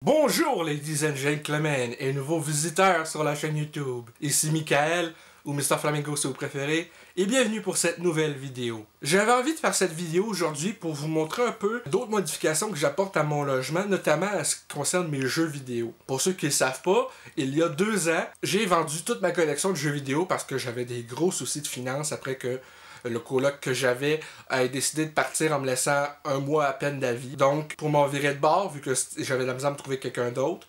Bonjour ladies and gentlemen et nouveaux visiteurs sur la chaîne YouTube. Ici Michael, ou Mr Flamingo si vous préférez, et bienvenue pour cette nouvelle vidéo. J'avais envie de faire cette vidéo aujourd'hui pour vous montrer un peu d'autres modifications que j'apporte à mon logement, notamment à ce qui concerne mes jeux vidéo. Pour ceux qui ne le savent pas, il y a 2 ans, j'ai vendu toute ma collection de jeux vidéo parce que j'avais des gros soucis de finances après que le coloc que j'avais a décidé de partir en me laissant un mois à peine d'avis. Donc, pour m'en virer de bord, vu que j'avais la misère de trouver quelqu'un d'autre,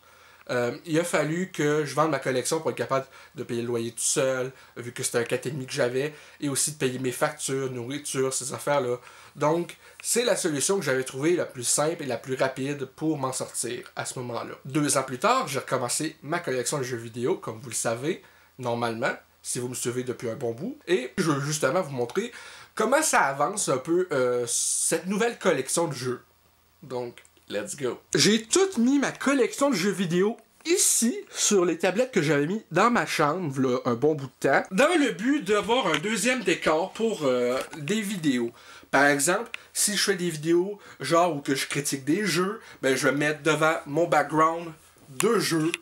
il a fallu que je vende ma collection pour être capable de payer le loyer tout seul, vu que c'était un 4,5 que j'avais, et aussi de payer mes factures, nourriture, ces affaires-là. Donc, c'est la solution que j'avais trouvée la plus simple et la plus rapide pour m'en sortir à ce moment-là. 2 ans plus tard, j'ai recommencé ma collection de jeux vidéo, comme vous le savez, normalement, si vous me suivez depuis un bon bout. Et je veux justement vous montrer comment ça avance un peu cette nouvelle collection de jeux. Donc, let's go. J'ai tout mis ma collection de jeux vidéo ici, sur les tablettes que j'avais mis dans ma chambre, là, un bon bout de temps, dans le but d'avoir un deuxième décor pour des vidéos. Par exemple, si je fais des vidéos genre où que je critique des jeux, ben je vais mettre devant mon background 2 jeux.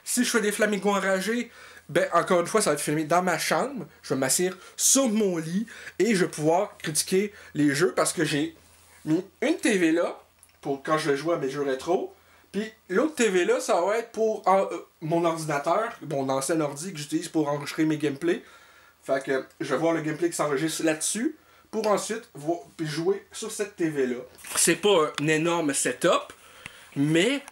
Si je fais des flamingos enragés, ben, encore une fois, ça va être filmé dans ma chambre. Je vais m'asseoir sur mon lit et je vais pouvoir critiquer les jeux parce que j'ai mis une TV là pour quand je vais jouer à mes jeux rétro. Puis l'autre TV là, ça va être pour mon ordinateur, mon ancien ordi que j'utilise pour enregistrer mes gameplays. Fait que je vais voir le gameplay qui s'enregistre là-dessus pour ensuite jouer sur cette TV là. C'est pas un énorme setup, mais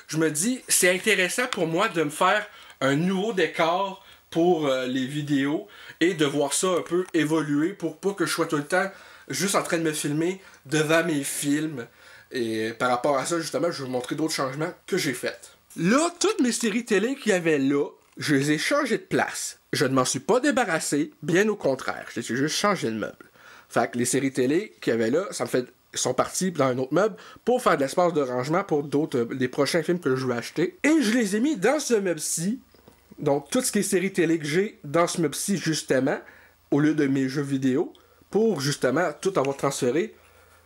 je me dis, c'est intéressant pour moi de me faire un nouveau décor pour les vidéos et de voir ça un peu évoluer pour pas que je sois tout le temps juste en train de me filmer devant mes films. Et par rapport à ça, justement, je vais vous montrer d'autres changements que j'ai faits. Là, toutes mes séries télé qu'il y avait là, je les ai changées de place. Je ne m'en suis pas débarrassé, bien au contraire. J'ai juste changé de meuble. Fait que les séries télé qu'il y avait là, ça me fait... sont partis dans un autre meuble pour faire de l'espace de rangement pour des prochains films que je veux acheter. Et je les ai mis dans ce meuble-ci. Donc, tout ce qui est séries télé que j'ai dans ce meuble-ci, justement, au lieu de mes jeux vidéo, pour, justement, tout avoir transféré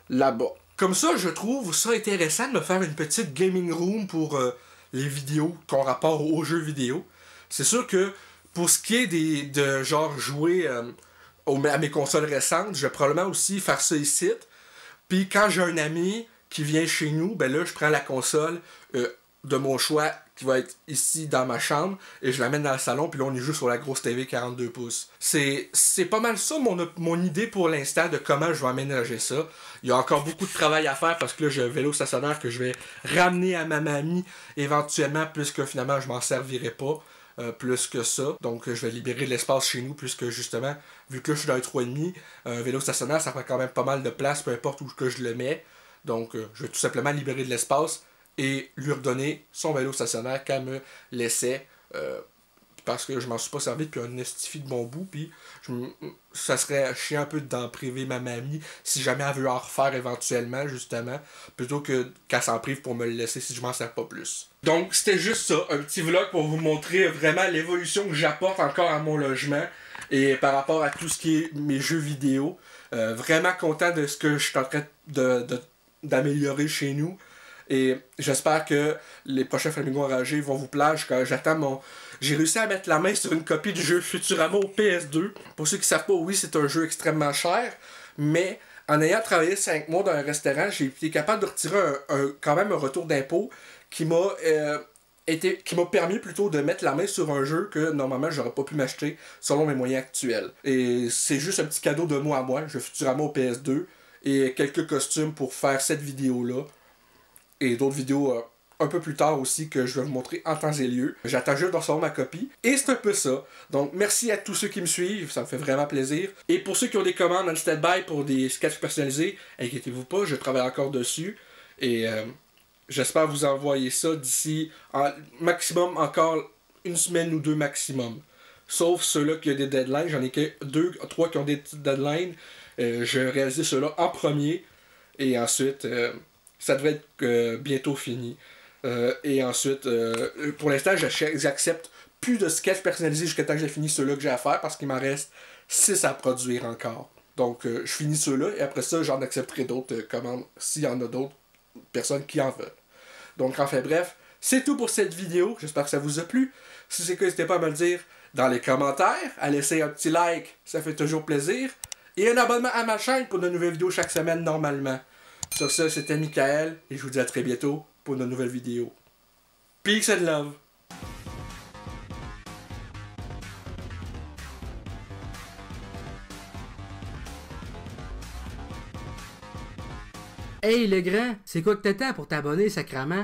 là-bas. Comme ça, je trouve ça intéressant de me faire une petite gaming room pour les vidéos qui ont rapport aux jeux vidéo. C'est sûr que, pour ce qui est de genre jouer à mes consoles récentes, je vais probablement aussi faire ça ici. Puis quand j'ai un ami qui vient chez nous, ben là, je prends la console de mon choix qui va être ici dans ma chambre et je l'amène dans le salon, puis là, on y joue sur la grosse TV 42 pouces. C'est pas mal ça mon idée pour l'instant de comment je vais aménager ça. Il y a encore beaucoup de travail à faire parce que là, j'ai un vélo stationnaire que je vais ramener à ma mamie éventuellement, puisque finalement, je m'en servirai pas. Plus que ça. Donc, je vais libérer de l'espace chez nous, puisque justement, vu que je suis dans les 3,5, un vélo stationnaire, ça prend quand même pas mal de place, peu importe où que je le mets. Donc, je vais tout simplement libérer de l'espace et lui redonner son vélo stationnaire qu'elle me laissait, parce que je m'en suis pas servi depuis un estifie de bon bout, puis ça serait chiant un peu d'en priver ma mamie si jamais elle veut en refaire éventuellement, justement, plutôt que qu'elle s'en prive pour me le laisser si je m'en sers pas plus. Donc, c'était juste ça, un petit vlog pour vous montrer vraiment l'évolution que j'apporte encore à mon logement et par rapport à tout ce qui est mes jeux vidéo. Vraiment content de ce que je suis en train d'améliorer chez nous. Et j'espère que les prochains Flamingos enragés vont vous plaire. J'attends J'ai réussi à mettre la main sur une copie du jeu Futurama au PS2. Pour ceux qui ne savent pas, oui, c'est un jeu extrêmement cher. Mais en ayant travaillé 5 mois dans un restaurant, j'ai été capable de retirer quand même un retour d'impôt qui m'a permis plutôt de mettre la main sur un jeu que normalement j'aurais pas pu m'acheter selon mes moyens actuels. Et c'est juste un petit cadeau de moi à moi, je Futurama au PS2 et quelques costumes pour faire cette vidéo-là. Et d'autres vidéos un peu plus tard aussi que je vais vous montrer en temps et lieu. J'attends juste de recevoir ma copie. Et c'est un peu ça. Donc merci à tous ceux qui me suivent, ça me fait vraiment plaisir. Et pour ceux qui ont des commandes en stand-by pour des sketchs personnalisés, inquiétez-vous pas, je travaille encore dessus. Et j'espère vous envoyer ça d'ici maximum encore 1 semaine ou 2 maximum. Sauf ceux-là qui ont des deadlines. J'en ai que 2, 3 qui ont des deadlines. Je vais réaliser ceux-là en premier. Et ensuite... ça devrait être bientôt fini. Et ensuite, pour l'instant, j'accepte plus de sketchs personnalisés jusqu'à temps que j'ai fini ceux-là que j'ai à faire parce qu'il m'en reste 6 à produire encore. Donc, je finis ceux-là et après ça, j'en accepterai d'autres commandes s'il y en a d'autres personnes qui en veulent. Donc, enfin bref, C'est tout pour cette vidéo, j'espère que ça vous a plu. Si c'est le cas, n'hésitez pas à me le dire dans les commentaires, à laisser un petit like, ça fait toujours plaisir, et un abonnement à ma chaîne pour de nouvelles vidéos chaque semaine normalement. Sur ce, c'était Michael, et je vous dis à très bientôt pour de nouvelles vidéos. Peace and love! Hey le grand, c'est quoi que t'attends pour t'abonner, sacrament?